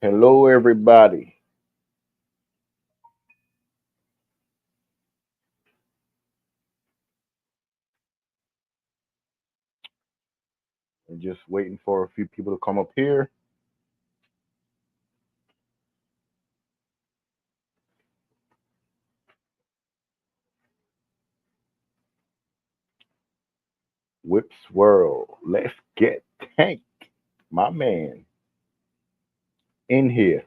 Hello, everybody. I'm just waiting for a few people to come up here. Whip swirl. Let's get Tank, my man, in here.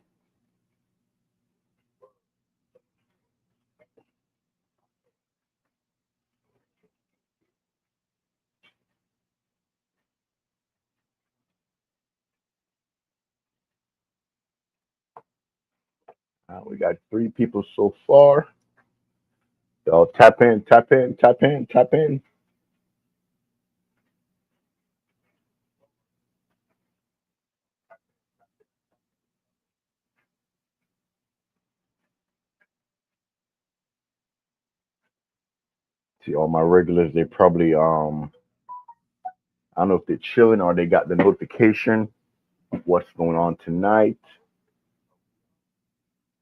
We got three people so far. Y'all tap in, tap in, tap in, tap in. See all my regulars. They probably I don't know if they're chilling or they got the notification of what's going on tonight.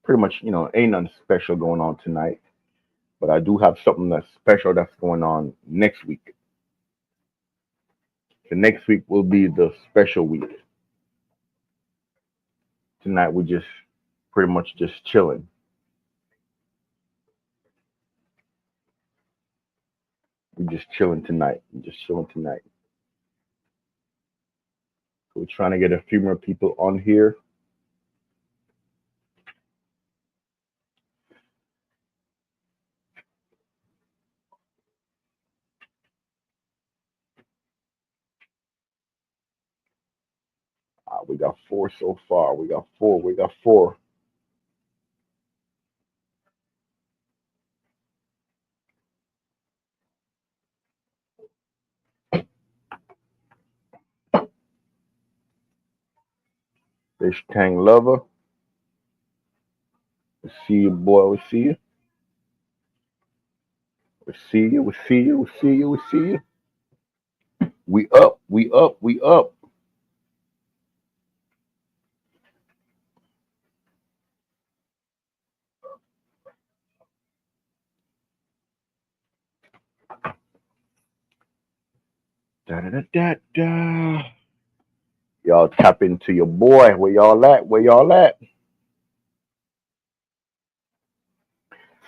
Pretty much, ain't nothing special going on tonight. But I do have something that's special that's going on next week. The next week will be the special week. Tonight we're just pretty much just chilling. We're just chilling tonight. We're just chilling tonight. So we're trying to get a few more people on here. We got four so far. We got four. We got four. Fish Tang Lover. We see you, boy. We see you. We see you. We see you. We see you. We see you. We up. We up. We up. Da da da da da. Y'all tap into your boy. Where y'all at? Where y'all at?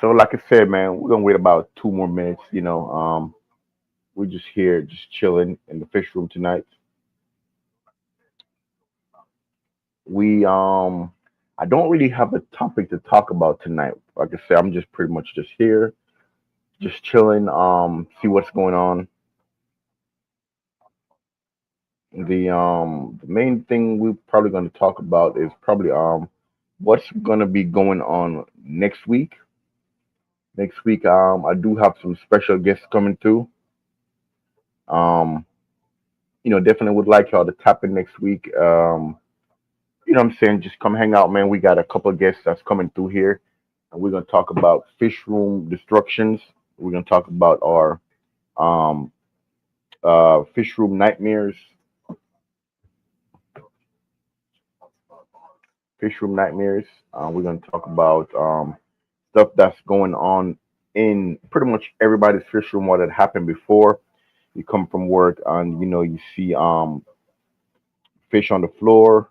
So, like I said, man, we're gonna wait about 2 more minutes. We're just here, just chilling in the fish room tonight. We I don't really have a topic to talk about tonight. Like I said, I'm just pretty much just here, just chilling, see what's going on. The main thing we're probably gonna talk about is probably what's gonna be going on next week. Next week, I do have some special guests coming through. Um, definitely would like y'all to tap in next week. What I'm saying? Just come hang out, man. We got a couple of guests that's coming through here, and we're gonna talk about fish room destructions. We're gonna talk about our um, fish room nightmares, fish room nightmares. We're gonna talk about stuff that's going on in pretty much everybody's fish room. What had happened before you come from work, and you see fish on the floor.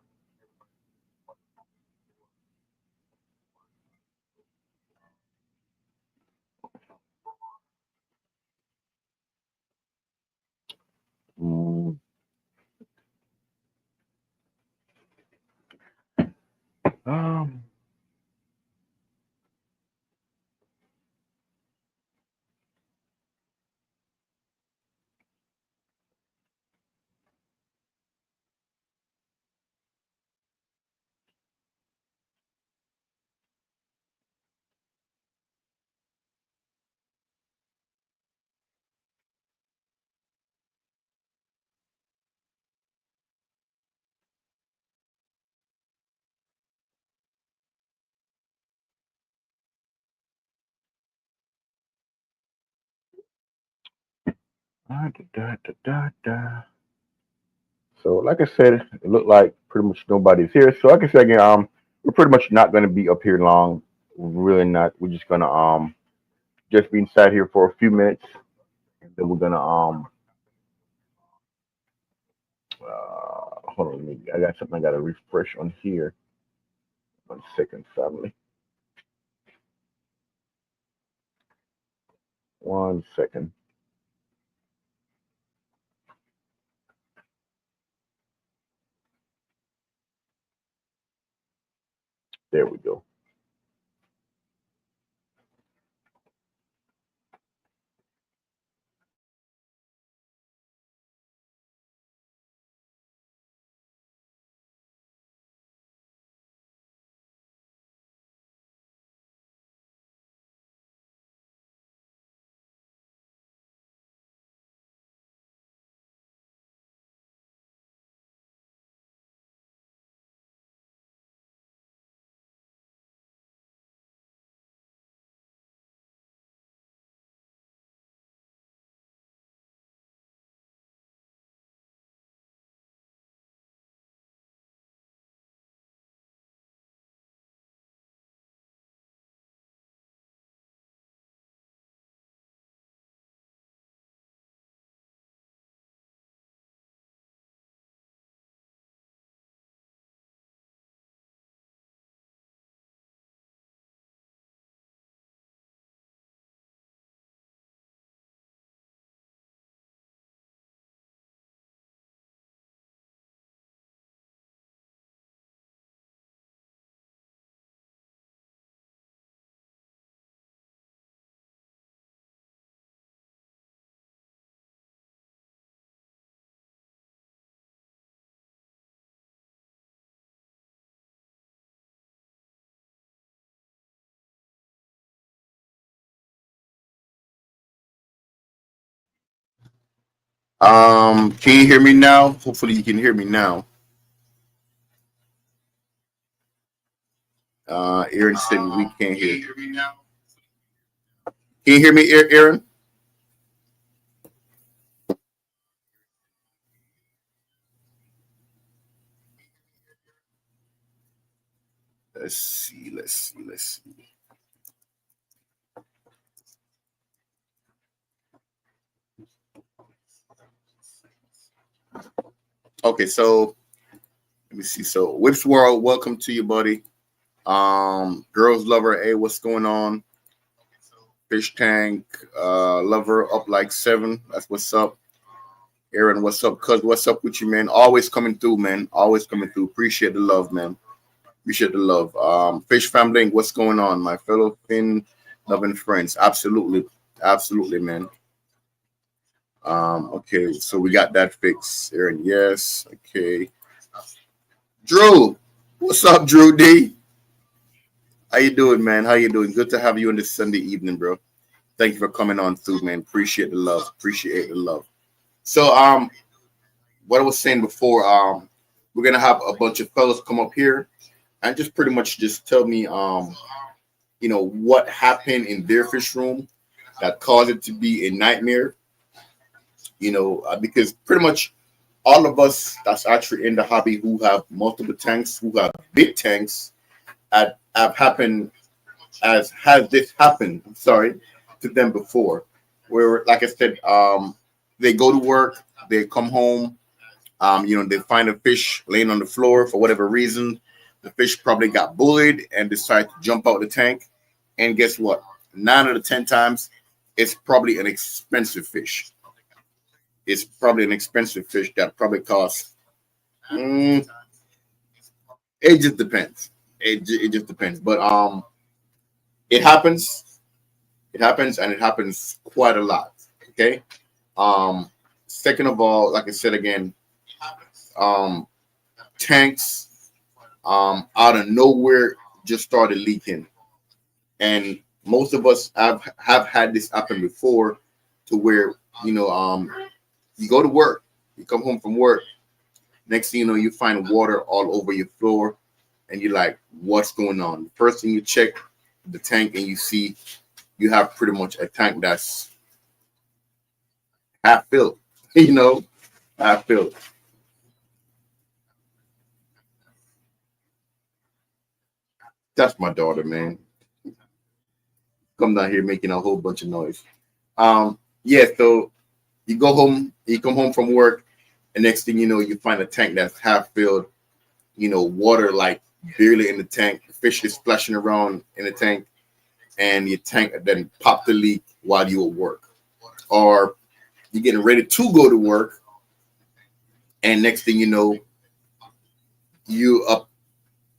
Mm, um, da, da, da, da, da. So, like I said, it looked like pretty much nobody's here. So like I said again, we're pretty much not gonna be up here long. Really not. We're just gonna just be inside here for a few minutes, and then we're gonna hold on. I got something I gotta refresh on here. 1 second, family. 1 second. There we go. Can you hear me now? Hopefully, you can hear me now. Aaron said we can't hear. Can you hear me, Aaron? Let's see. Let's see. Let's see. Okay, so let me see. So, Whips World, welcome to you, buddy. Girls Lover, hey, what's going on? Fish Tank, Lover, up like 7. That's what's up. Aaron, what's up? Cuz, what's up with you, man? Always coming through, man. Always coming through. Appreciate the love, man. Appreciate the love. Fish Family, what's going on, my fellow Finn loving friends? Absolutely, absolutely, man. Okay, so we got that fixed, Aaron. Yes, okay. Drew, what's up, Drew D? How you doing, man? How you doing? Good to have you on this Sunday evening, bro. Thank you for coming on through, man. Appreciate the love. Appreciate the love. So, what I was saying before, we're gonna have a bunch of fellas come up here and just pretty much just tell me, what happened in their fish room that caused it to be a nightmare. Because pretty much all of us that's actually in the hobby who have multiple tanks, who have big tanks, have happened as has this happened. I'm sorry to them before, where like I said, they go to work, they come home, they find a fish laying on the floor for whatever reason. The fish probably got bullied and decided to jump out the tank. And guess what? 9 out of 10 times, it's probably an expensive fish. It's probably an expensive fish that probably costs. Mm, it just depends. It just depends. But it happens. It happens, and it happens quite a lot. Okay. Um, Second of all, like I said again, um, tanks out of nowhere just started leaking, and most of us have had this happen before, to where you go to work, you come home from work, next thing you know, you find water all over your floor, and you're like, what's going on? First thing you check the tank, and you see you have pretty much a tank that's half filled, half filled. That's my daughter, man. Come down here making a whole bunch of noise. Yeah, so you go home, you come home from work, and next thing you know, you find a tank that's half filled, water like barely in the tank, fish is splashing around in the tank, and your tank then popped the leak while you at work. Or you're getting ready to go to work, and next thing you know, you up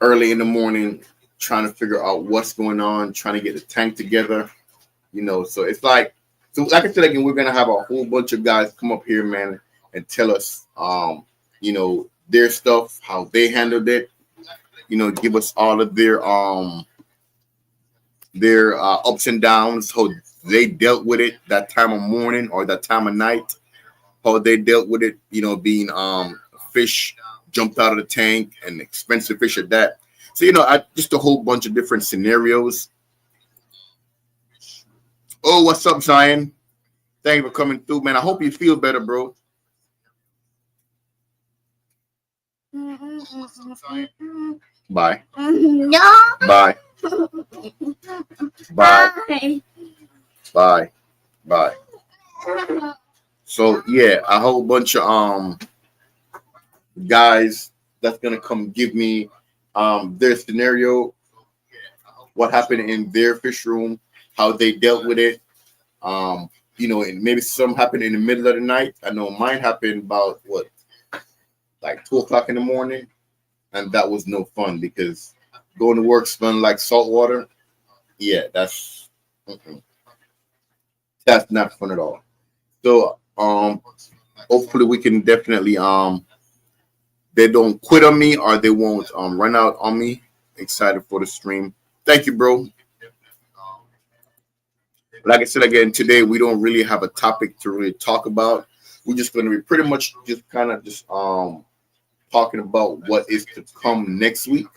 early in the morning trying to figure out what's going on, trying to get the tank together. So it's like, so like I said again, we're gonna have a whole bunch of guys come up here, man, and tell us, their stuff, how they handled it. Give us all of their ups and downs, how they dealt with it that time of morning or that time of night, how they dealt with it. Being fish jumped out of the tank and expensive fish at that. So just a whole bunch of different scenarios. Oh, what's up, Zion? Thank you for coming through, man. I hope you feel better, bro. Bye. No. Bye. Bye. Bye. Bye. So yeah, a whole bunch of guys that's gonna come give me their scenario, what happened in their fish room, how they dealt with it. And maybe some happened in the middle of the night. I know mine happened about what, like 2 o'clock in the morning, and that was no fun because going to work smelling like salt water. Yeah, mm-mm. That's not fun at all. So hopefully we can definitely they don't quit on me or they won't run out on me. Excited for the stream. Thank you, bro. Like I said again, today we don't really have a topic to really talk about. We're just going to be pretty much just kind of just talking about what is to come next week,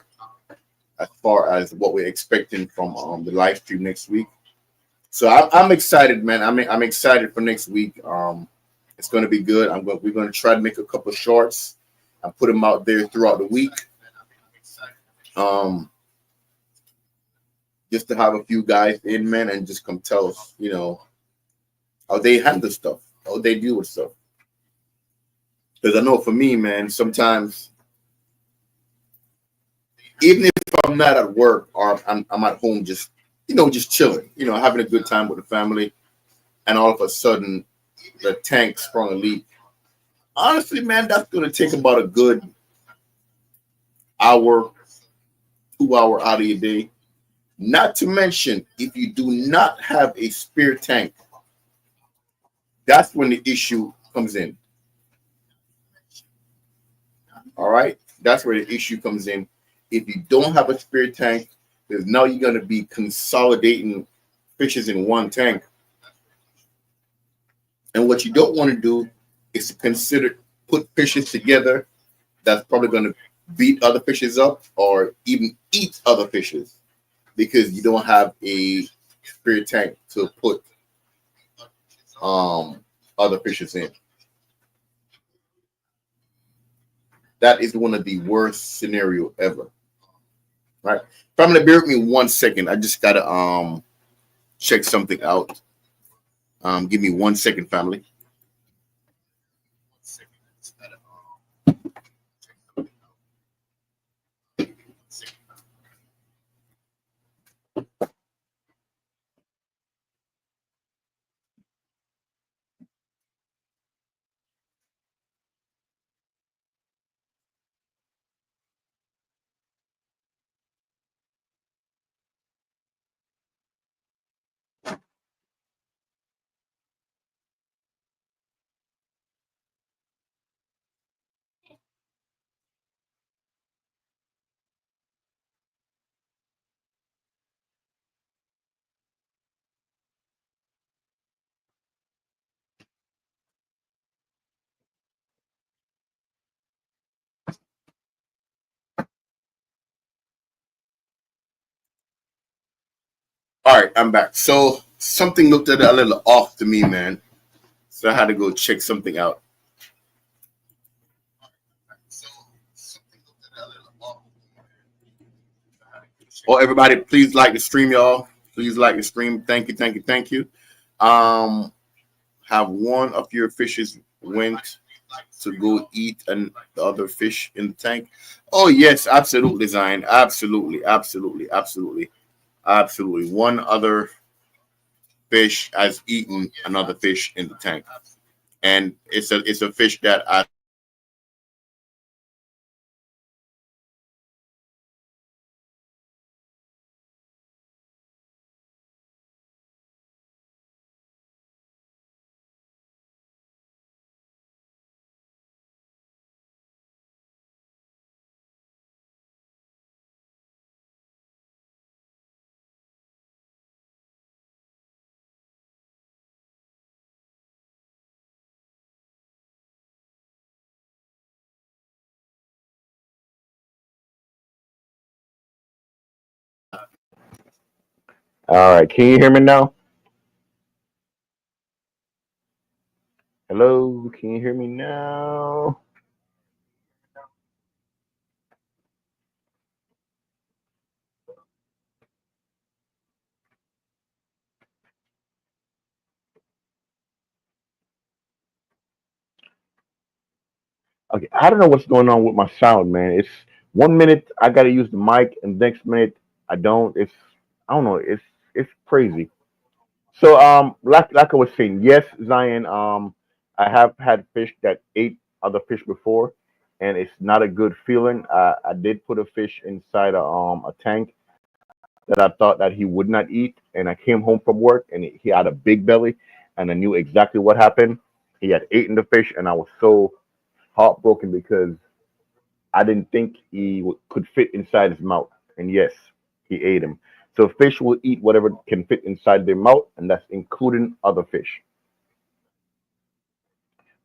as far as what we're expecting from the live stream next week. So I'm excited, man. I'm excited for next week. It's going to be good. We're going to try to make a couple of shorts and put them out there throughout the week. Just to have a few guys in, man, and just come tell us, how they handle stuff, how they deal with stuff. Because I know for me, man, sometimes even if I'm not at work or I'm at home, just chilling, having a good time with the family, and all of a sudden the tank sprung a leak. Honestly, man, that's going to take about a good hour, 2 hour out of your day. Not to mention, if you do not have a spare tank, that's when the issue comes in. All right, that's where the issue comes in. If you don't have a spare tank, because now you're going to be consolidating fishes in one tank. And what you don't want to do is to put fishes together that's probably going to beat other fishes up or even eat other fishes because you don't have a spare tank to put other fishes in. That is one of the worst scenario ever. Right? Family, bear with me 1 second. I just gotta check something out. Give me 1 second, family. All right, I'm back. So something looked a little off to me, man. So I had to go check something out. Oh, everybody, please like the stream, y'all. Please like the stream. Thank you, thank you, thank you. Um, have one of your fishes went to go eat and the other fish in the tank? Oh yes, absolutely, Zion. Absolutely, absolutely, absolutely, absolutely. One other fish has eaten another fish in the tank, and it's a fish that I All right, can you hear me now? Hello, can you hear me now? Okay, I don't know what's going on with my sound, man. It's 1 minute I gotta use the mic, and next minute I don't. I don't know. It's crazy. So like I was saying, yes, Zion. I have had fish that ate other fish before, and it's not a good feeling. I did put a fish inside a tank that I thought that he would not eat, and I came home from work, and he had a big belly, and I knew exactly what happened. He had eaten the fish, and I was so heartbroken because I didn't think he could fit inside his mouth, and yes, he ate him. So fish will eat whatever can fit inside their mouth, and that's including other fish.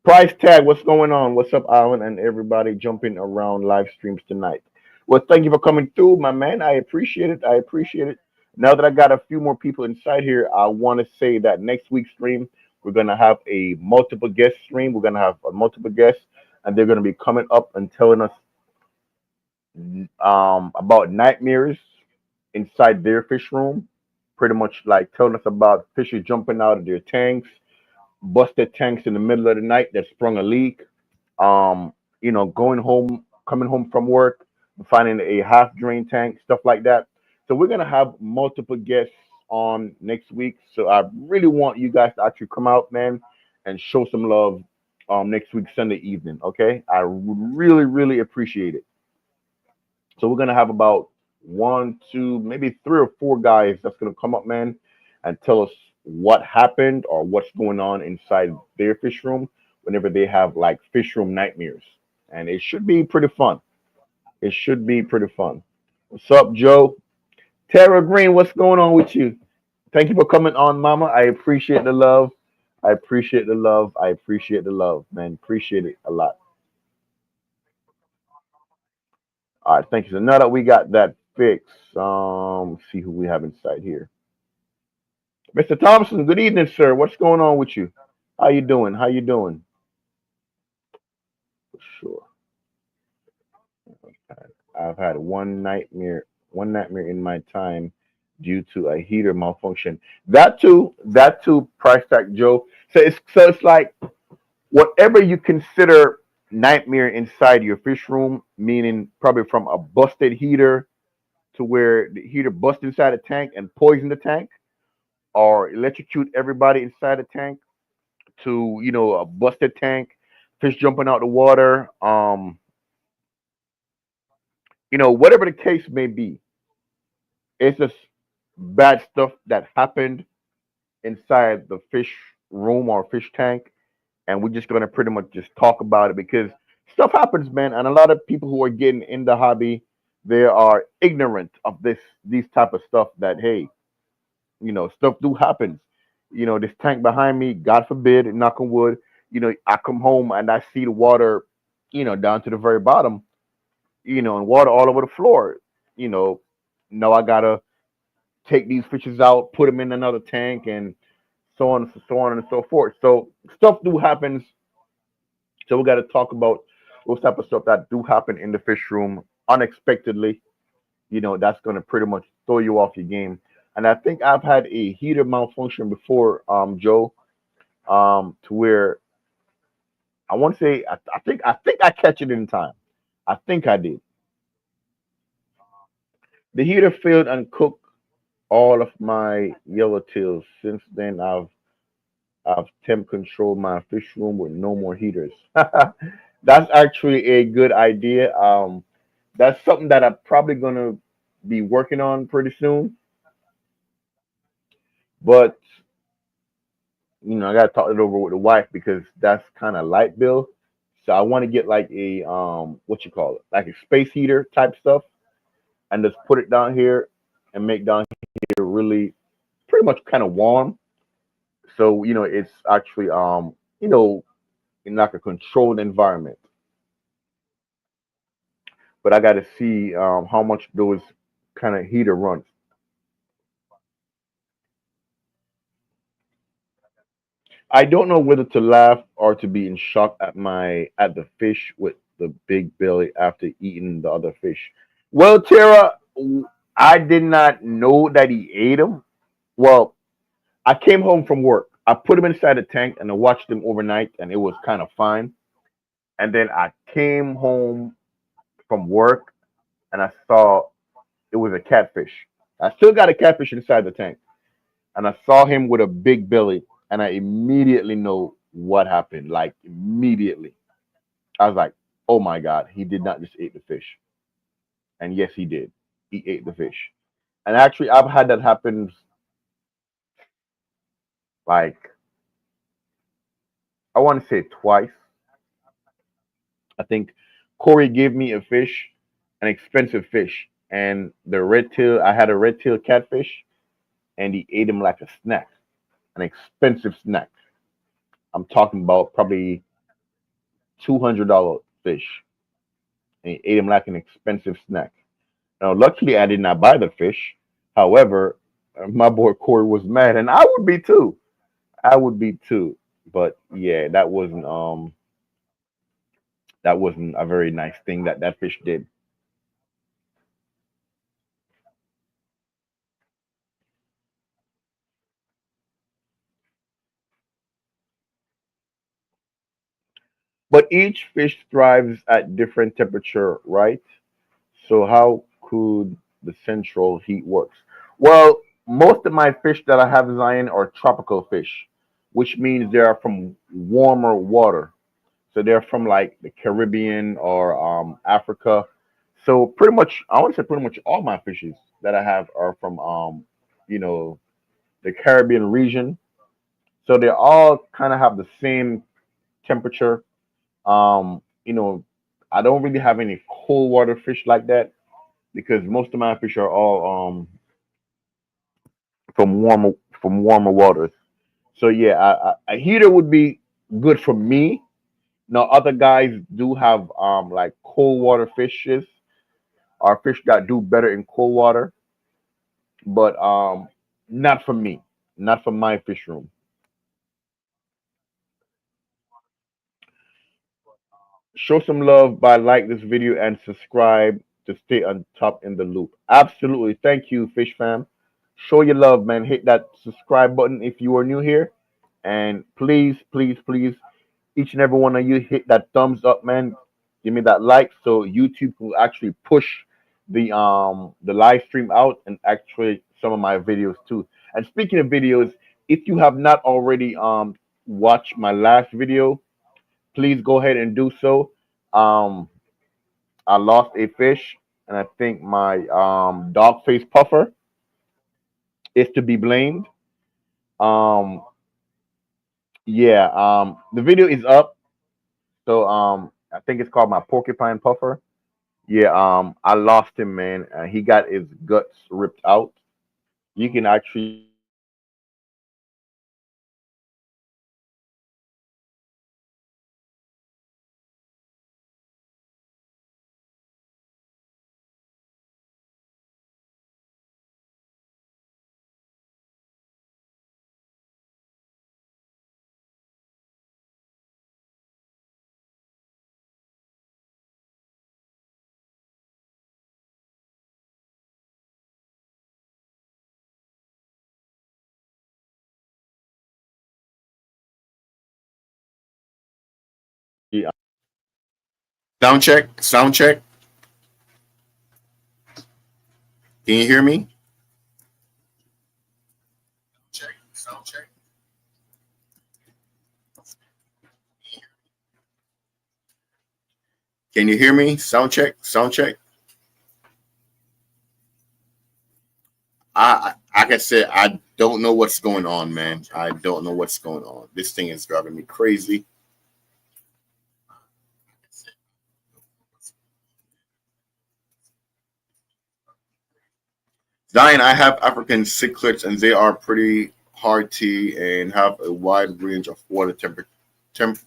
Price tag, what's going on? What's up, Alan, and everybody jumping around live streams tonight? Well, thank you for coming through, my man. I appreciate it. I appreciate it. Now that I got a few more people inside here, I want to say that next week's stream, we're going to have a multiple guest stream. We're going to have a multiple guests, and they're going to be coming up and telling us about nightmares inside their fish room. Pretty much like telling us about fishes jumping out of their tanks, busted tanks in the middle of the night that sprung a leak, um, going home, coming home from work, finding a half drain tank, stuff like that. So we're gonna have multiple guests on next week. So I really want you guys to actually come out, man, and show some love next week Sunday evening. Okay, I would really, really appreciate it. So we're gonna have about one, two, maybe three or four guys that's gonna come up, man, and tell us what happened or what's going on inside their fish room whenever they have like fish room nightmares. And it should be pretty fun. It should be pretty fun. What's up, Joe? Tara Green, what's going on with you? Thank you for coming on, Mama. I appreciate the love. I appreciate the love. I appreciate the love, man. Appreciate it a lot. All right, thank you. So now that we got that fixed, see who we have inside here. Mr. Thompson, good evening, sir. What's going on with you? How you doing? How you doing? For sure. I've had one nightmare in my time due to a heater malfunction. That too, price tag Joe. So it's like whatever you consider nightmare inside your fish room, meaning probably from a busted heater to where the heater busted inside a tank and poisoned the tank, or electrocute everybody inside the tank, to a busted tank, fish jumping out the water, whatever the case may be, it's just bad stuff that happened inside the fish room or fish tank, and we're just gonna pretty much just talk about it because stuff happens, man, and a lot of people who are getting in the hobby, they are ignorant of these type of stuff. That hey, stuff do happens. This tank behind me, God forbid, knock on wood. I come home and I see the water, down to the very bottom, and water all over the floor. You know, now I gotta take these fishes out, put them in another tank, and so on and so forth. So stuff do happens. So we got to talk about those type of stuff that do happen in the fish room unexpectedly. that's going to pretty much throw you off your game. And I think I've had a heater malfunction before, Joe, to where I want to say I think I catch it in time. I think I did. The heater failed and cooked all of my yellowtails. Since then, I've temp controlled my fish room with no more heaters. That's actually a good idea. That's something that I'm probably gonna be working on pretty soon. But I gotta talk it over with the wife because that's kind of light bill. So I want to get like a what you call it, like a space heater type stuff, and just put it down here and make down here really pretty much kind of warm. So it's actually you know in like a controlled environment. But I got to see how much those kind of heater runs. I don't know whether to laugh or to be in shock at the fish with the big belly after eating the other fish. Well, Tara, I did not know that he ate them. Well, I came home from work. I put him inside the tank and I watched him overnight, and it was kind of fine. And then I came home from work and I saw it was a catfish. I still got a catfish inside the tank, and I saw him with a big belly, and I immediately know what happened. Like immediately, I was like, "Oh my god, he did not just eat the fish." And yes, he did. He ate the fish. And actually, I've had that happen like I want to say twice. I think Corey gave me a fish, an expensive fish, and the red tail. I had a red tail catfish, and he ate him like a snack, an expensive snack. I'm talking about probably $200 fish, and he ate him like an expensive snack. Now, luckily, I did not buy the fish. However, my boy Corey was mad, and I would be too. I would be too. But yeah, that wasn't a very nice thing that that fish did. But each fish thrives at different temperature, right? So how could the central heat works? Well, most of my fish that I have, Zion, are tropical fish, which means they are from warmer water. So they're from like the Caribbean or Africa. So pretty much, I want to say pretty much all my fishes that I have are from you know, the Caribbean region. So they all kind of have the same temperature. You know, I don't really have any cold water fish like that because most of my fish are all from warmer waters. So yeah, a heater would be good for me. Now other guys do have like cold water fishes or fish that do better in cold water, but not for me, not for my fish room. Show some love by like this video and subscribe to stay on top in the loop. Absolutely, thank you, Fish Fam. Show your love, man. Hit that subscribe button if you are new here, and please, please, please, each and every one of you hit that thumbs up, man. Give me that like so YouTube will actually push the live stream out and actually some of my videos too. And speaking of videos, if you have not already watched my last video, please go ahead and do so. Um, I lost a fish, and I think my dog face puffer is to be blamed. Um, yeah, the video is up, so I think it's called my porcupine puffer. Yeah, I lost him, man. He got his guts ripped out. You can actually Yeah. Sound check. Sound check. Can you hear me? Check. Sound check. Can you hear me? Sound check. Sound check. Like I said, I don't know what's going on, man. I don't know what's going on. This thing is driving me crazy. Zion, I have African cichlids, and they are pretty hardy and have a wide range of water temp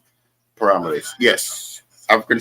parameters. Yes, African.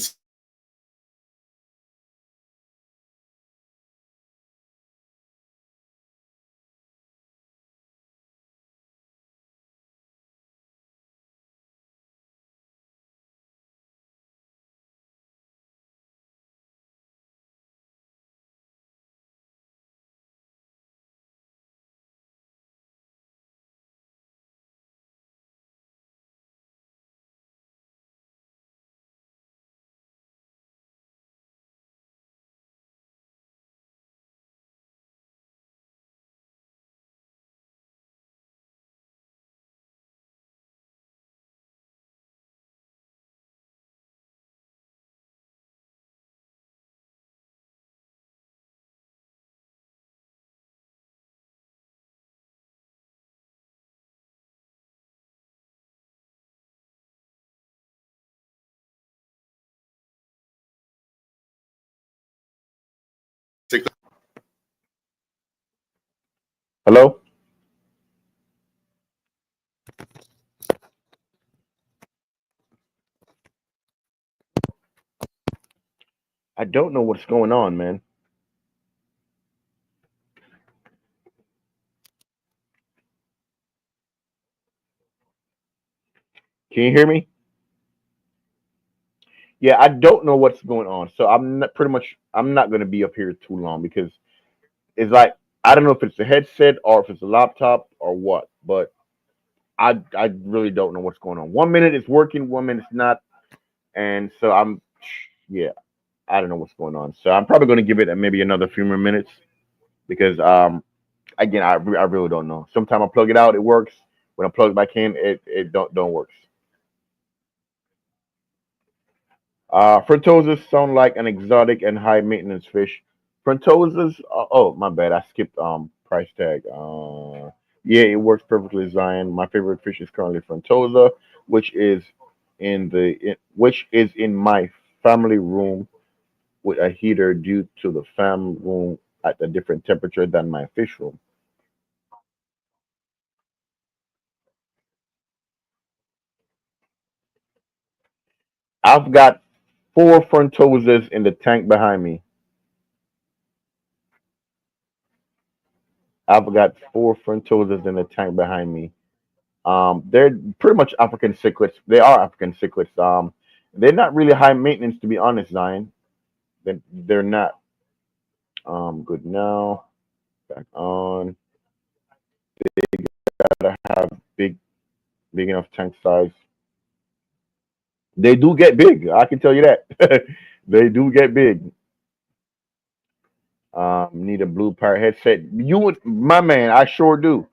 Hello. I don't know what's going on, man. Can you hear me? Yeah, I don't know what's going on. So I'm not pretty much. I'm not going to be up here too long because it's like I don't know if it's a headset or if it's a laptop or what, but I really don't know what's going on. 1 minute it's working, 1 minute it's not, and so yeah, I don't know what's going on. So I'm probably going to give it maybe another few more minutes because again I really don't know. Sometimes I plug it out, it works. When I plug it back in, it don't works. Frontosas sound like an exotic and high maintenance fish. Frontosas, oh my bad, I skipped price tag. Yeah, it works perfectly, Zion. My favorite fish is currently Frontosa, which is which is in my family room with a heater due to the family room at a different temperature than my fish room. I've got four Frontosas in the tank behind me. I've got four Frontosas in the tank behind me. They're pretty much African cichlids. They are African cichlids. They're not really high maintenance, to be honest, Zion. They're not. Good now. Back on. Gotta have big enough tank size. They do get big. I can tell you that. They do get big. Need a blue power headset. You would, my man. I sure do.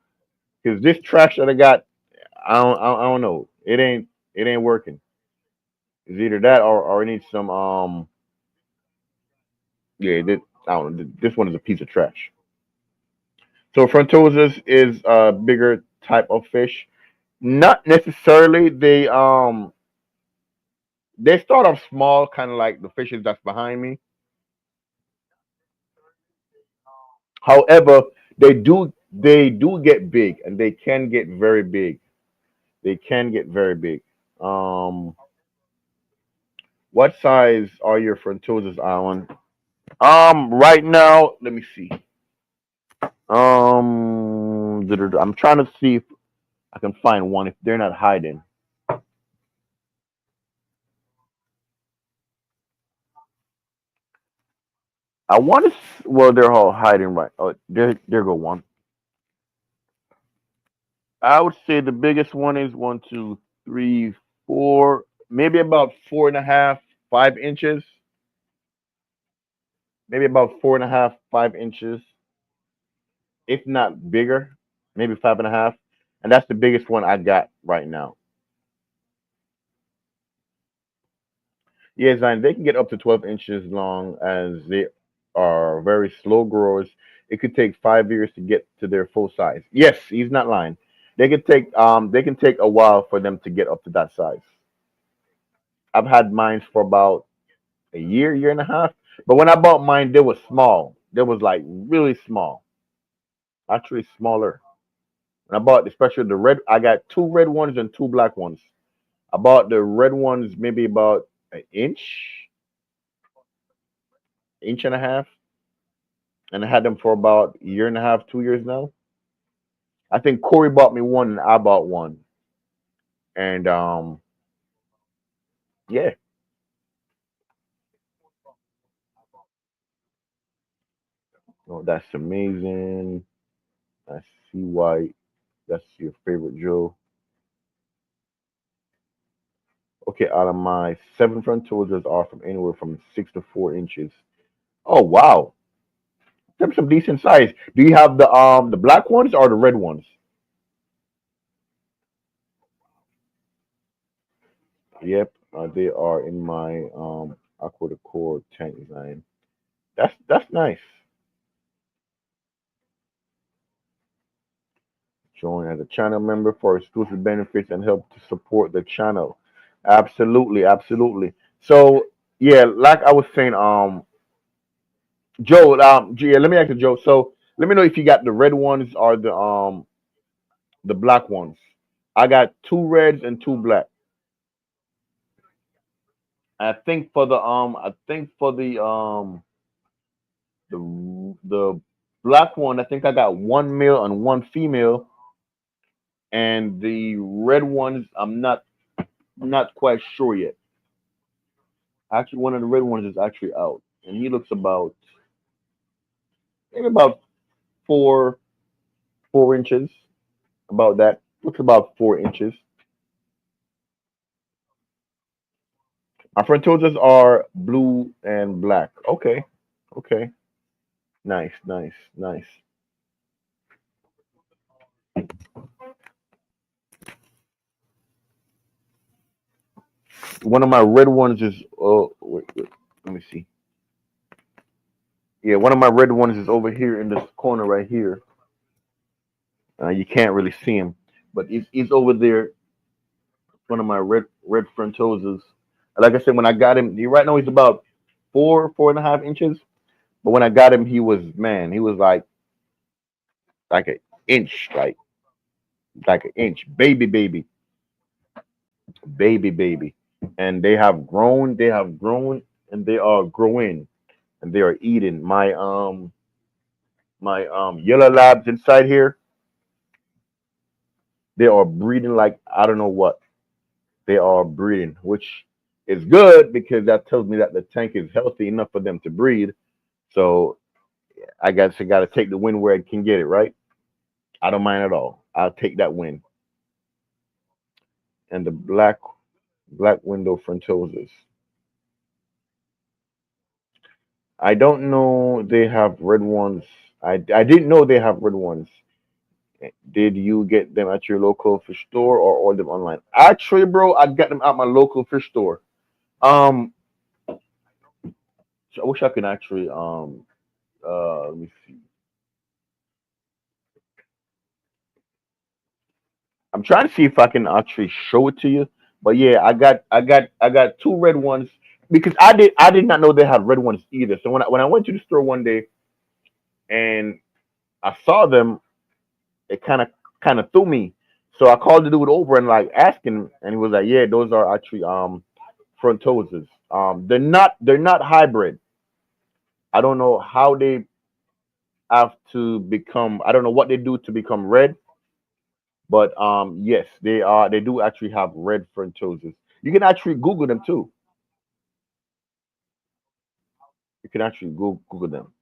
Cause this trash that I got, I don't know. It ain't working. It's either that or it needs some yeah. I don't know. This one is a piece of trash. So frontosas is a bigger type of fish. Not necessarily. They start off small, kind of like the fishes that's behind me. However, they do get big, and they can get very big. They can get very big. Um, what size are your frontosas, Alan? Right now, let me see. I'm trying to see if I can find one if they're not hiding. I want to. Well, they're all hiding right. Oh, there go one. I would say the biggest one is one, two, three, four. maybe about 4.5, 5 inches, maybe about 4.5, 5 inches, if not bigger, maybe 5.5, and that's the biggest one I got right now. Yeah, Zion, they can get up to 12 inches long as they are very slow growers. It could take 5 years to get to their full size. Yes, he's not lying. They can take a while for them to get up to that size. I've had mine for about a year, year and a half. But when I bought mine, they was small. They was like really small, actually smaller. When I bought, especially the red, I got two red ones and two black ones. I bought the red ones maybe about an inch and a half, and I had them for about a year and a half, 2 years now. I think Corey bought me one, and I bought one, and yeah, oh, that's amazing. I see why that's your favorite Joe. Okay, out of my seven front soldiers are from anywhere from 6 to 4 inches. Oh wow, them some decent size. Do you have the black ones or the red ones? Yep, they are in my Aqua Decor tank design. That's nice. Join as a channel member for exclusive benefits and help to support the channel. Absolutely, absolutely. So yeah, like I was saying, Joe, yeah, let me ask you, Joe. So let me know if you got the red ones or the black ones. I got two reds and two black. I think for the black one, I think I got one male and one female, and the red ones, I'm not quite sure yet. Actually, one of the red ones is actually out, and he looks about maybe about four 4 inches. About that, looks about 4 inches. Our front toes are blue and black. Okay, okay, nice, nice, nice. One of my red ones is wait, let me see. Yeah, one of my red ones is over here in this corner right here. You can't really see him, but he's over there. One of my red frontoses. Like I said, when I got him, right now he's about 4.5 inches. But when I got him, he was, man, he was like an inch, like an inch, baby, and they have grown, and they are growing, and they are eating. My yellow labs inside here, they are breeding like I don't know what. They are breeding, which is good because that tells me that the tank is healthy enough for them to breed. So I guess I got to take the win where I can get it, right? I don't mind at all. I'll take that win. And the black window frontoses. I don't know they have red ones. I didn't know they have red ones. Did you get them at your local fish store or order them online? Actually, bro, I got them at my local fish store. Um, so I wish I could actually let me see. I'm trying to see if I can actually show it to you. But yeah, I got two red ones because I did not know they had red ones either. So when I went to the store one day and I saw them, it kind of threw me. So I called the dude over and like asking, and he was like, "Yeah, those are actually frontoses. They're not hybrid. I don't know how they have to become. I don't know what they do to become red, but yes, they are. They do actually have red frontoses. You can actually Google them too. You can actually Google them.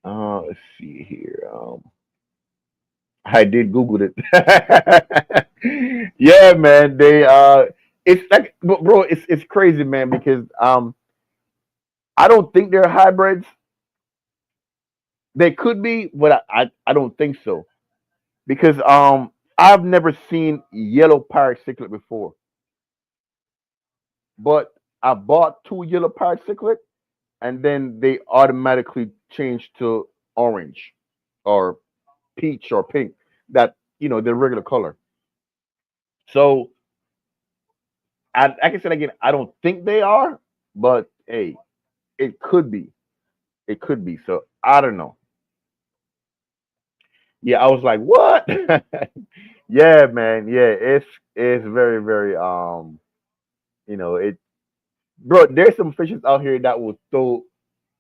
Let's see here. I did Google it. Yeah, man. It's like, bro, it's crazy, man, because I don't think they're hybrids. They could be, but I don't think so because I've never seen yellow pirate cichlid before, but I bought two yellow pirate cichlid and then they automatically changed to orange or peach or pink. That the regular color. So like I said again, I don't think they are, but hey, it could be. It could be. So I don't know. Yeah, I was like, what? Yeah, man. Yeah, it's very very it bro. There's some fishes out here that will throw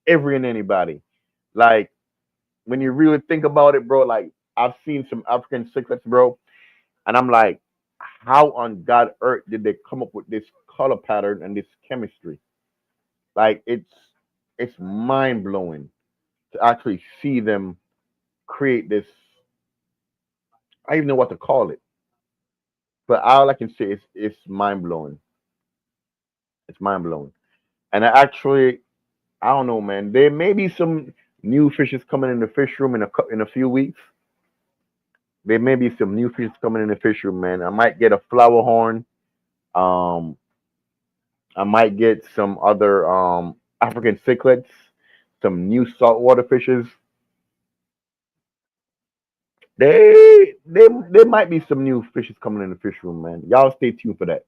every and anybody. Like when you really think about it, bro. Like I've seen some African cichlids, bro, and I'm like, how on God earth did they come up with this color pattern and this chemistry? Like it's mind blowing to actually see them create this. I don't even know what to call it, but all I can say is it's mind blowing. It's mind blowing. And I don't know, man. There may be some new fishes coming in the fish room in a few weeks. There may be some new fishes coming in the fish room, man. I might get a flower horn. Um, I might get some other African cichlids, some new saltwater fishes. There might be some new fishes coming in the fish room, man. Y'all stay tuned for that.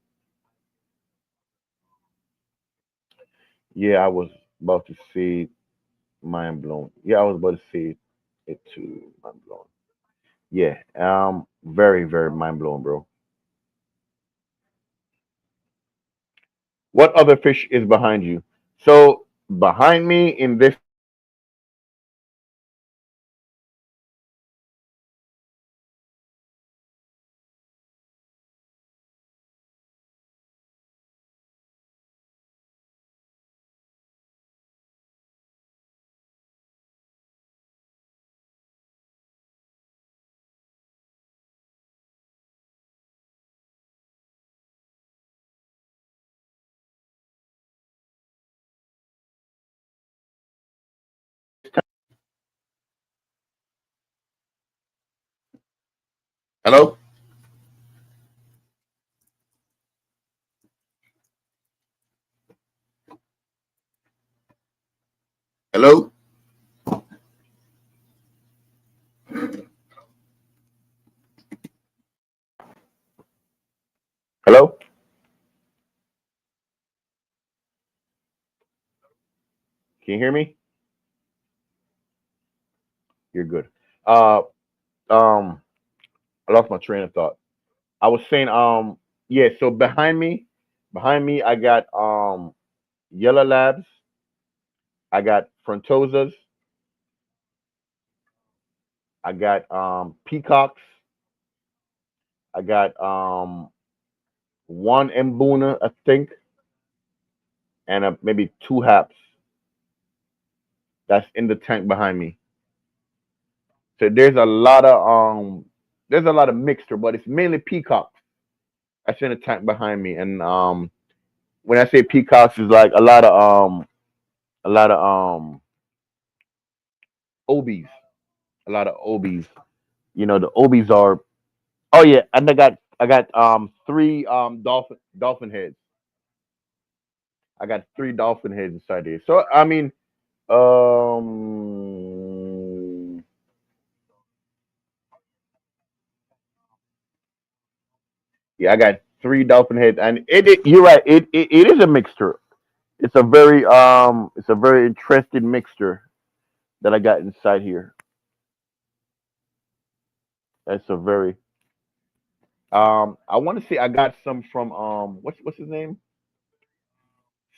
Yeah, I was about to say mind blown. Yeah, I was about to say it too. Mind blown. Yeah, very very mind blown, bro. What other fish is behind you? So behind me in this Hello? Hello? hello, can you hear me? You're good. Uh, um, I lost my train of thought. I was saying, yeah. So behind me, I got yellow labs. I got frontosas. I got peacocks. I got one mbuna, I think, and maybe two haps. That's in the tank behind me. So there's a lot of mixture, but it's mainly peacocks. That's in the tank behind me. And when I say peacocks, it's like a lot of obies, a lot of obies. The obies are. Oh yeah, and I got three dolphin heads. I got three dolphin heads inside there. So I mean, um, yeah, I got three dolphin heads, and you're right. It is a mixture. It's a very interesting mixture that I got inside here. That's a very I want to say I got some from what's his name?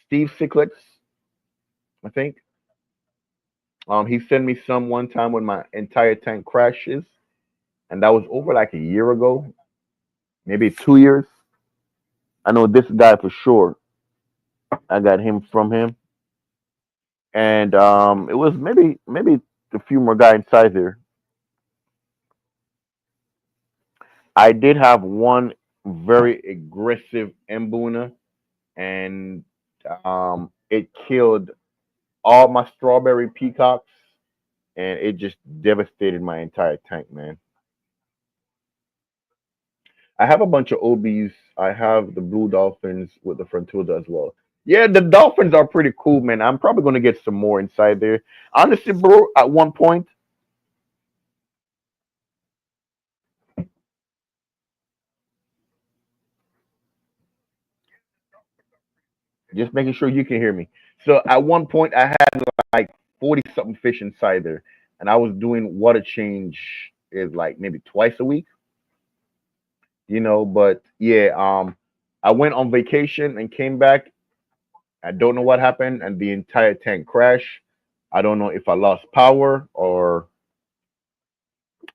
Steve Sicklets, I think. He sent me some one time when my entire tank crashes, and that was over like a year ago, maybe 2 years. I know this guy for sure. I got him from him, and it was maybe a few more guys inside there. I did have one very aggressive Mbuna, and it killed all my strawberry peacocks, and it just devastated my entire tank, man. I have a bunch of OBs. I have the blue dolphins with the frontilda as well. Yeah, the dolphins are pretty cool, man. I'm probably gonna get some more inside there. Honestly, bro, at one point, just making sure you can hear me. So at one point, I had like 40 something fish inside there, and I was doing water change is like maybe twice a week, But yeah, I went on vacation and came back. I don't know what happened, and the entire tank crashed. I don't know if I lost power or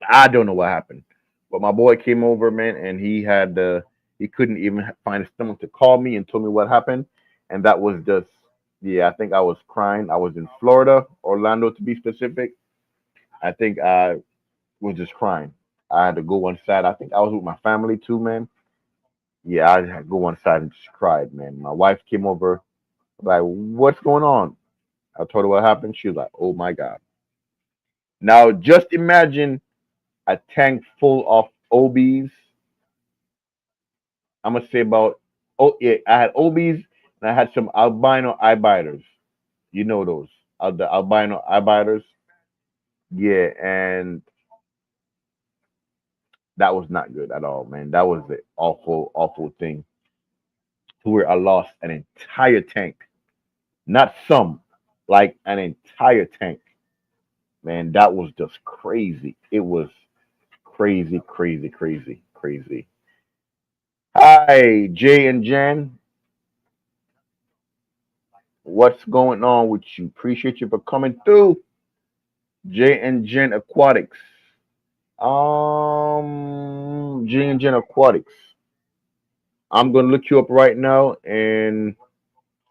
I don't know what happened. But my boy came over, man, and he couldn't even find his stomach to call me and told me what happened, and that was just yeah. I think I was crying. I was in Florida, Orlando to be specific. I think I was just crying. I had to go one side. I think I was with my family too, man. Yeah, I had to go one side and just cried, man. My wife came over, like, what's going on? I told her what happened. She was like, oh my God. Now, just imagine a tank full of OBs. I'm going to say about, oh, yeah, I had OBs and I had some albino eye biters. You know those, the albino eye biters. Yeah, and that was not good at all, man. That was the awful, awful thing to where I lost an entire tank. Not some, like an entire tank. Man, that was just crazy. It was crazy, crazy, crazy, crazy. Hi, Jay and Jen. What's going on with you? Appreciate you for coming through. Jay and Jen Aquatics. Jay and Jen Aquatics. I'm gonna look you up right now and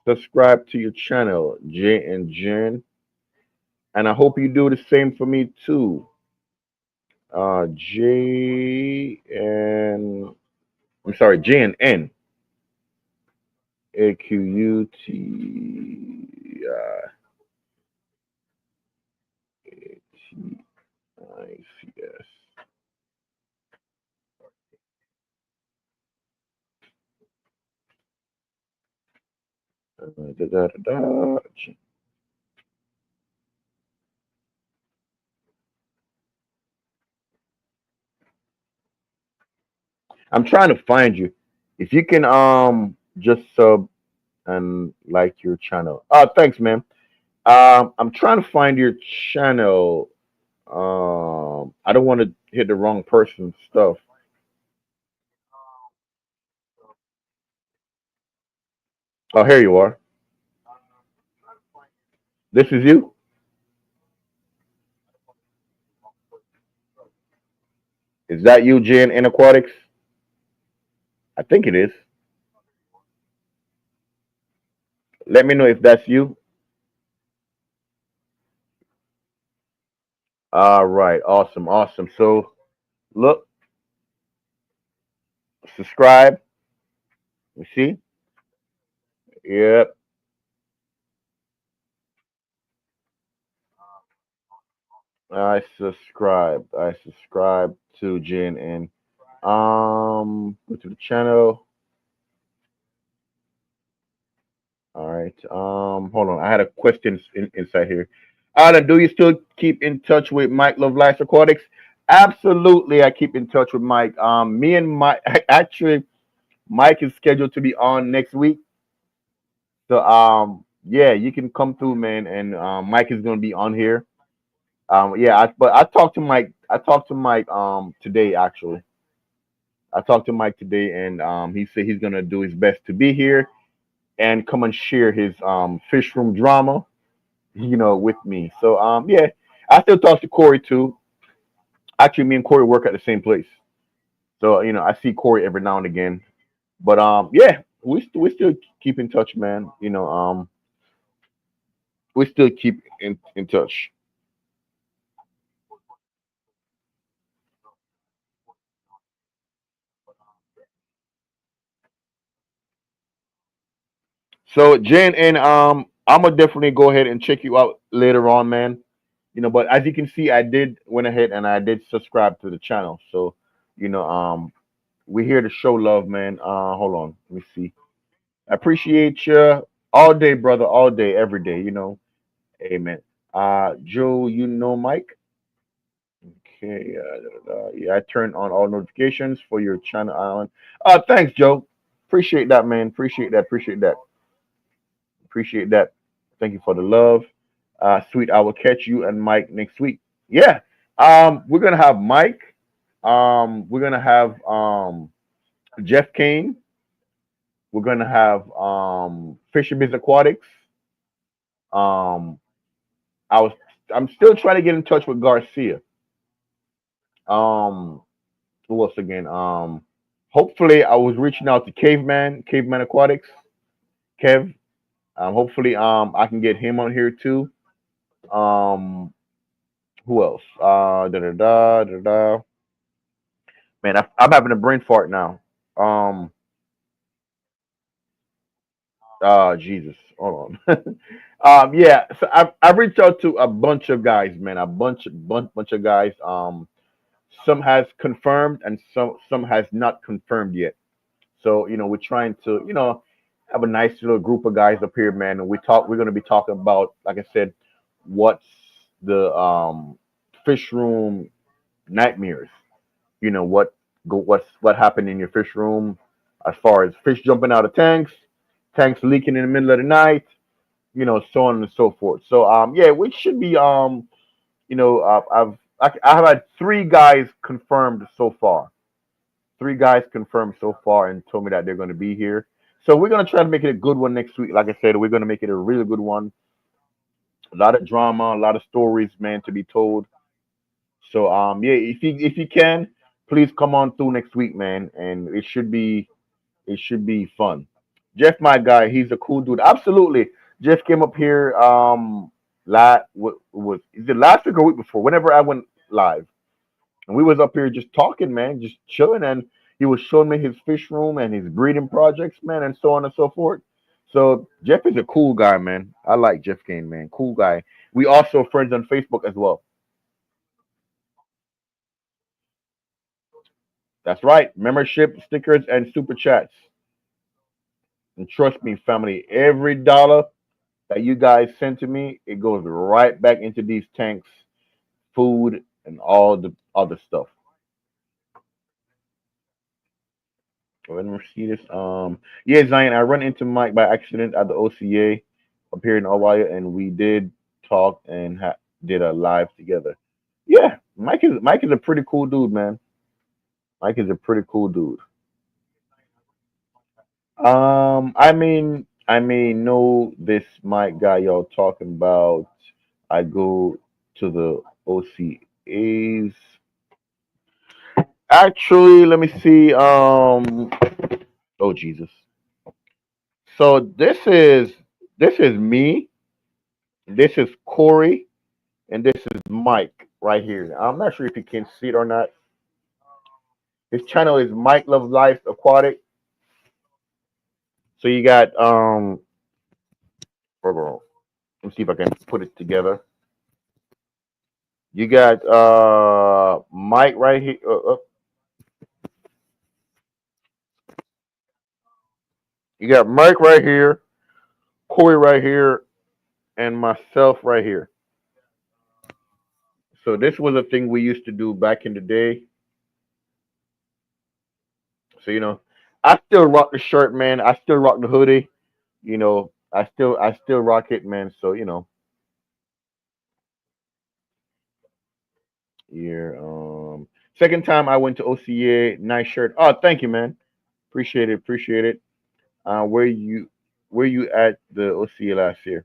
subscribe to your channel, Jay and Jen. And I hope you do the same for me too. J and I'm sorry, J and N. AQUTICS. Da, da, da, da. I'm trying to find you. If you can just sub and like your channel. Oh, thanks, man. I'm trying to find your channel. I don't want to hit the wrong person's stuff. Oh, here you are. This is you. Is that you, Jen in Aquatics? I think it is. Let me know if that's you. All right, awesome, awesome. So look, subscribe. You see? Yep. I subscribe to Jen and go to the channel. All right. Hold on. I had a question inside here. Alan, do you still keep in touch with Mike Love Life Aquatics? Absolutely, I keep in touch with Mike. Me and Mike actually Mike is scheduled to be on next week. So yeah, you can come through, man, and Mike is gonna be on here. Yeah, but I talked to Mike. I talked to Mike today actually. I talked to Mike today, and he said he's gonna do his best to be here and come and share his fish room drama, with me. So yeah, I still talk to Corey too. Actually, me and Corey work at the same place, so I see Corey every now and again. But yeah, we still keep in touch, man. We still keep in touch. So Jen and I'm gonna definitely go ahead and check you out later on, man. But as you can see, I did went ahead and I did subscribe to the channel. So, you know, we're here to show love, man. Hold on, let me see. I appreciate you all day, brother, all day, every day. Amen. Joe, Mike. Okay, yeah, I turned on all notifications for your channel, Island. Thanks, Joe. Appreciate that, man. Appreciate that. Appreciate that. Appreciate that. Thank you for the love. Sweet. I will catch you and Mike next week. Yeah. We're gonna have Mike. We're gonna have Jeff Kane. We're gonna have Fisher Biz Aquatics. Um, I was I'm still trying to get in touch with Garcia. Um, who else again? Hopefully I was reaching out to Caveman Aquatics, Kev. Hopefully I can get him on here too. Um, who else? Da da da da da. Man, I'm having a brain fart now. Um, Jesus, hold on. Yeah. So I've reached out to a bunch of guys, man. A bunch of guys. Some has confirmed and some has not confirmed yet. So we're trying to have a nice little group of guys up here, man. And we're going to be talking about, like I said, what's the fish room nightmares. What happened in your fish room as far as fish jumping out of tanks leaking in the middle of the night, so on and so forth. So yeah, we should be I have had three guys confirmed so far. Three guys confirmed so far and told me that they're going to be here. So we're going to try to make it a good one next week. Like I said, we're going to make it a really good one. A lot of drama, a lot of stories, man, to be told. So yeah, if you can, please come on through next week, man, and it should be fun. Jeff, my guy, he's a cool dude. Absolutely. Jeff came up here was is it last week or week before? Whenever I went live. And we was up here just talking, man, just chilling, and he was showing me his fish room and his breeding projects, man, and so on and so forth. So Jeff is a cool guy, man. I like Jeff Kane, man. Cool guy. We also friends on Facebook as well. That's right. Membership, stickers, and super chats. And trust me, family, every dollar that you guys send to me, it goes right back into these tanks, food, and all the other stuff. Let me see this. Yeah, Zion, I run into Mike by accident at the OCA up here in Hawaii, and we did talk and did a live together. Yeah, Mike is a pretty cool dude, man. Mike is a pretty cool dude. I may know this Mike guy y'all talking about. I go to the OCAs. Actually, let me see. Oh Jesus. So this is me. This is Corey, and this is Mike right here. I'm not sure if you can see it or not. His channel is Mike Love Life Aquatic. So you got hold on. Let me see if I can put it together. You got Mike right here. You got Mike right here, Corey right here, and myself right here. So this was a thing we used to do back in the day. So I still rock the shirt, man. I still rock the hoodie. I still rock it, man. So here. Second time I went to OCA, nice shirt. Oh, thank you, man. Appreciate it. Appreciate it. Where you at the OCA last year?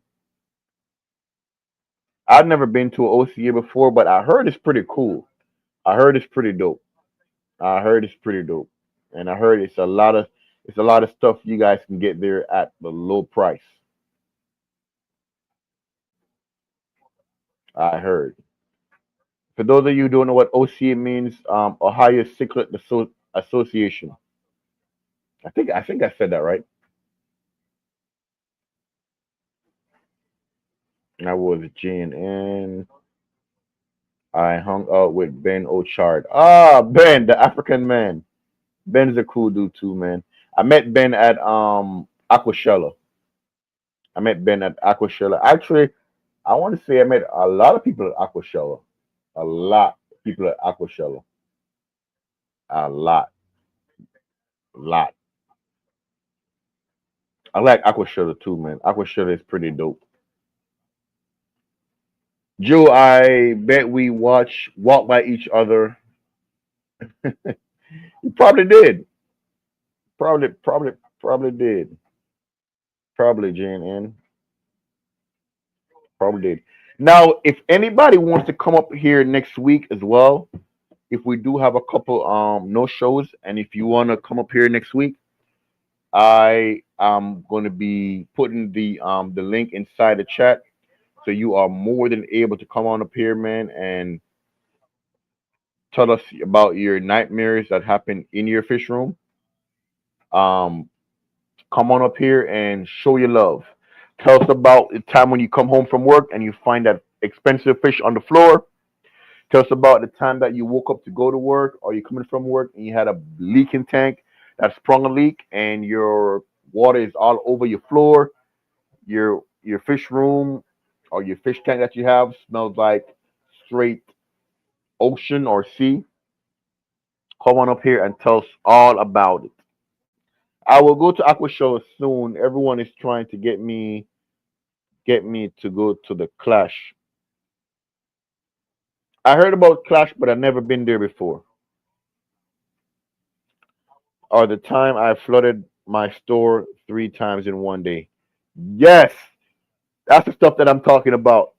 I've never been to an OCA before, but I heard it's pretty cool. I heard it's pretty dope. I heard it's pretty dope, and I heard it's a lot of stuff you guys can get there at the low price. I heard. For those of you who don't know what OCA means, Ohio Cichlid Association. I think I said that right. I was Gene and I hung out with Ben Ochard. Ah, Ben, the African man. Ben's a cool dude too, man. I met Ben at Aquashella. I met Ben at Aquashella. Actually, I want to say I met a lot of people at Aquashella. A lot of people at Aquashella. A lot, lot. I like Aquashella too, man. Aquashella is pretty dope. Joe, I bet we walk by each other. You probably did. Probably did. Probably Jane N. Probably did. Now, if anybody wants to come up here next week as well, if we do have a couple no shows, and if you want to come up here next week, I am going to be putting the link inside the chat, so you are more than able to come on up here, man, and tell us about your nightmares that happen in your fish room. Um, Come on up here and show your love. Tell us about the time when you come home from work and you find that expensive fish on the floor. Tell us about the time that you woke up to go to work or you're coming from work and you had a leaking tank that sprung a leak and your water is all over your floor. Your fish room or your fish tank that you have smells like straight ocean or sea. Come on up here and tell us all about it. I will go to Aqua Show soon. Everyone is trying to get me to go to the Clash. I heard about Clash, but I've never been there before. Or the time I flooded my store 3 times in one day. Yes, that's the stuff that I'm talking about.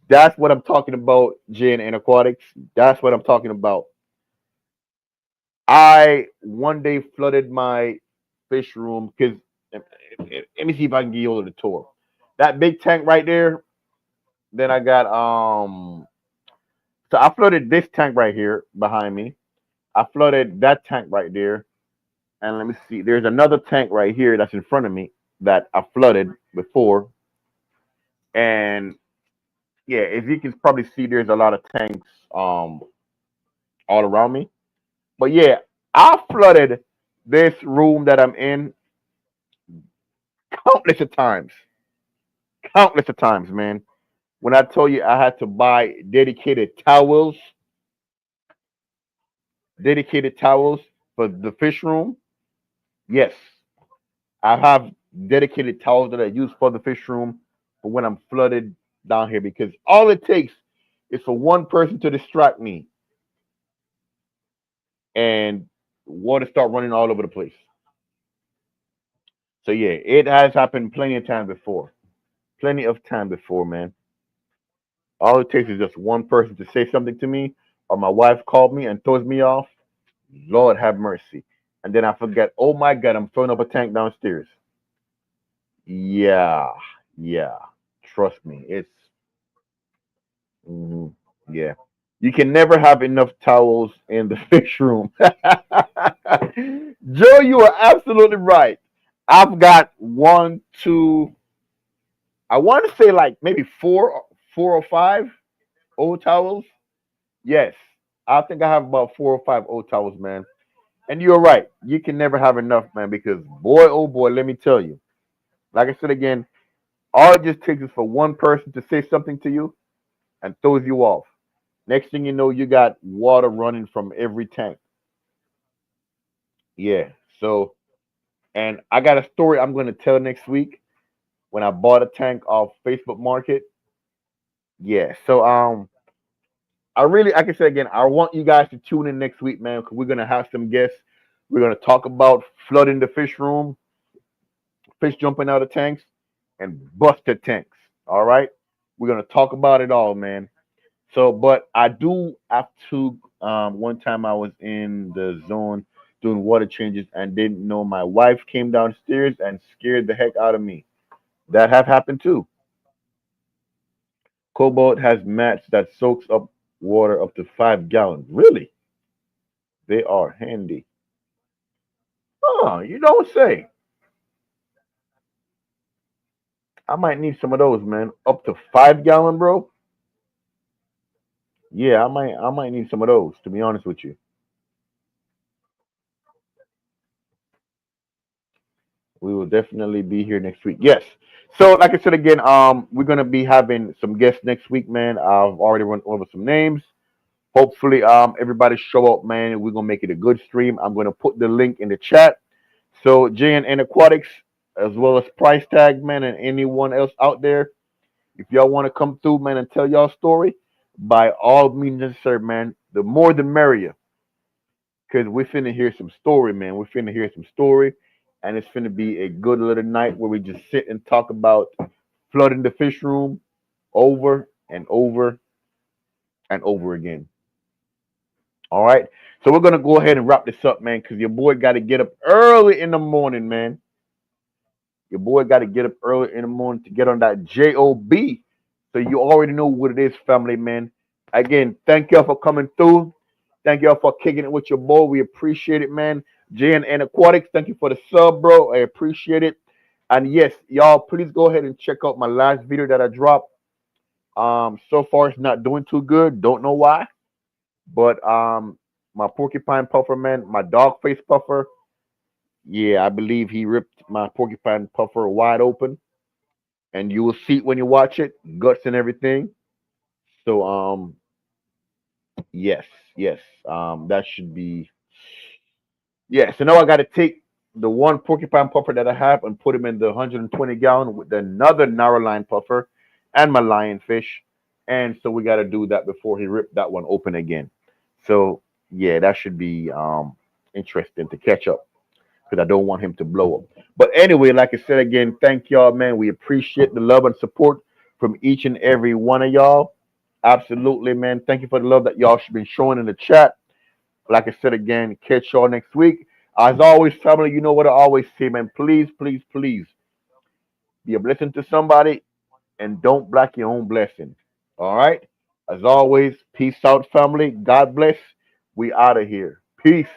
That's what I'm talking about, Jane and Aquatics. That's what I'm talking about. I one day flooded my fish room because let me see if I can get you over the tour. That big tank right there. Then I got so I flooded this tank right here behind me. I flooded that tank right there. And let me see. There's another tank right here that's in front of me that I flooded before. And yeah, if you can probably see, there's a lot of tanks all around me. But yeah, I flooded this room that I'm in countless of times. Countless of times, man. When I told you I had to buy dedicated towels for the fish room, yes, I have dedicated towels that I use for the fish room for when I'm flooded down here because all it takes is for one person to distract me and water start running all over the place. So yeah, it has happened plenty of time before. Plenty of time before, man. All it takes is just one person to say something to me, or my wife called me and throws me off. Lord have mercy. And then I forget, oh my God, I'm filling up a tank downstairs. Yeah, yeah. Trust me. Mhm, yeah. You can never have enough towels in the fish room. Joe, you are absolutely right. I've got one, two, I want to say like maybe four or five old towels. Yes, I think I have about 4 or 5 old towels, man. And you're right. You can never have enough, man, because boy, oh boy, let me tell you. Like I said again, all it just takes is for one person to say something to you and throws you off. Next thing you know, you got water running from every tank. Yeah. So, and I got a story I'm going to tell next week when I bought a tank off Facebook Market. Yeah. So, I really, like I said again, I want you guys to tune in next week, man, because we're going to have some guests. We're going to talk about flooding the fish room, fish jumping out of tanks, and busted tanks. All right. We're going to talk about it all, man. So, but I do have to. One time I was in the zone doing water changes and didn't know my wife came downstairs and scared the heck out of me. That have happened too. Cobalt has mats that soaks up water up to 5 gallons. Really? They are handy. Oh, you don't say. I might need some of those, man. Up to 5 gallon, bro. Yeah, I might need some of those, to be honest with you. We will definitely be here next week. Yes. So, like I said again, we're gonna be having some guests next week, man. I've already run over some names. Hopefully, everybody show up, man. We're gonna make it a good stream. I'm gonna put the link in the chat. So, JN Aquatics, as well as Price Tag, man, and anyone else out there, if y'all want to come through, man, and tell y'all story, by all means necessary, man. The more the merrier. Because we're finna hear some story, man. We're finna hear some story, and it's finna be a good little night where we just sit and talk about flooding the fish room over and over and over again. All right. So we're gonna go ahead and wrap this up, man, because your boy got to get up early in the morning, man. Your boy got to get up early in the morning to get on that job. So you already know what it is, family, man. Again, thank y'all for coming through. Thank y'all for kicking it with your boy. We appreciate it, man. JN Aquatics, thank you for the sub, bro. I appreciate it. And yes, y'all, please go ahead and check out my last video that I dropped. So far it's not doing too good. Don't know why, but my porcupine puffer, man, my dog face puffer. Yeah, I believe he ripped my porcupine puffer wide open, and you will see it when you watch it, guts and everything. So yes, yes, that should be. Yeah, so now I got to take the one porcupine puffer that I have and put him in the 120 gallon with another narrow line puffer and my lionfish. And so we got to do that before he ripped that one open again. So yeah, that should be interesting to catch up because I don't want him to blow up. But anyway, like I said again, thank y'all, man. We appreciate the love and support from each and every one of y'all. Absolutely, man. Thank you for the love that y'all should been showing in the chat. Like I said again, catch y'all next week. As always, family, you know what I always say, man. Please, please, please be a blessing to somebody and don't block your own blessing. All right? As always, peace out, family. God bless. We out of here. Peace.